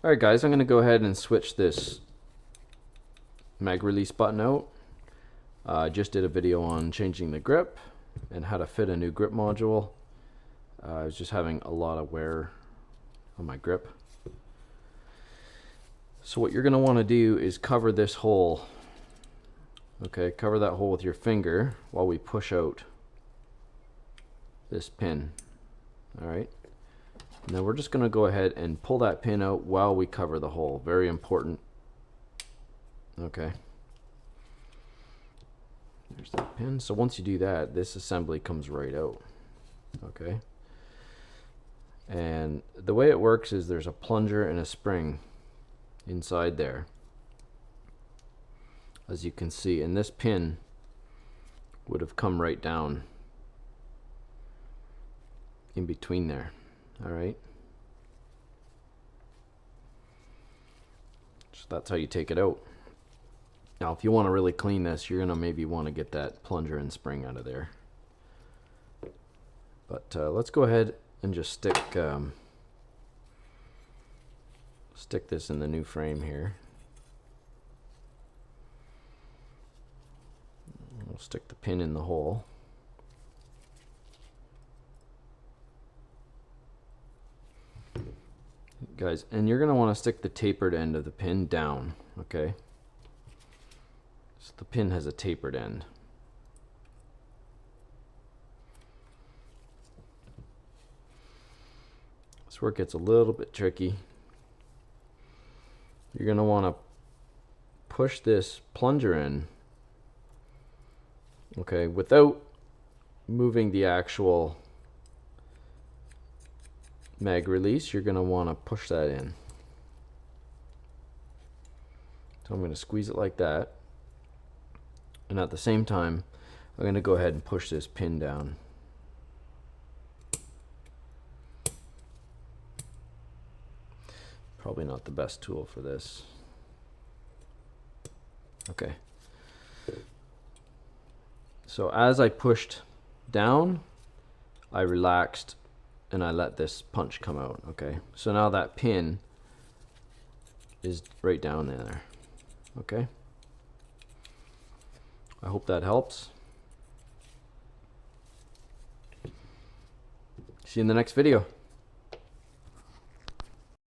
Alright guys, I'm going to go ahead and switch this mag release button out. I just did a video on changing the grip and how to fit a new grip module. I was just having a lot of wear on my grip. So what you're going to want to do is cover this hole. Okay, cover that hole with your finger while we push out this pin. Alright. Now we're just going to go ahead and pull that pin out while we cover the hole. Very important. Okay. There's that pin. So once you do that, this assembly comes right out. Okay. And the way it works is there's a plunger and a spring inside there, as you can see, and this pin would have come right down in between there. All right, so that's how you take it out. Now if you want to really clean this, you're gonna maybe want to get that plunger and spring out of there, but let's go ahead and just stick this in the new frame here. We'll stick the pin in the hole. Guys, and you're going to want to stick the tapered end of the pin down, okay? So the pin has a tapered end. That's where it gets a little bit tricky. You're going to want to push this plunger in, okay, without moving the actual mag release. You're going to want to push that in. So I'm going to squeeze it like that, and at the same time I'm going to go ahead and push this pin down. Probably not the best tool for this. Okay. So as I pushed down, I relaxed and I let this punch come out. Okay. So now that pin is right down there. Okay. I hope that helps. See you in the next video.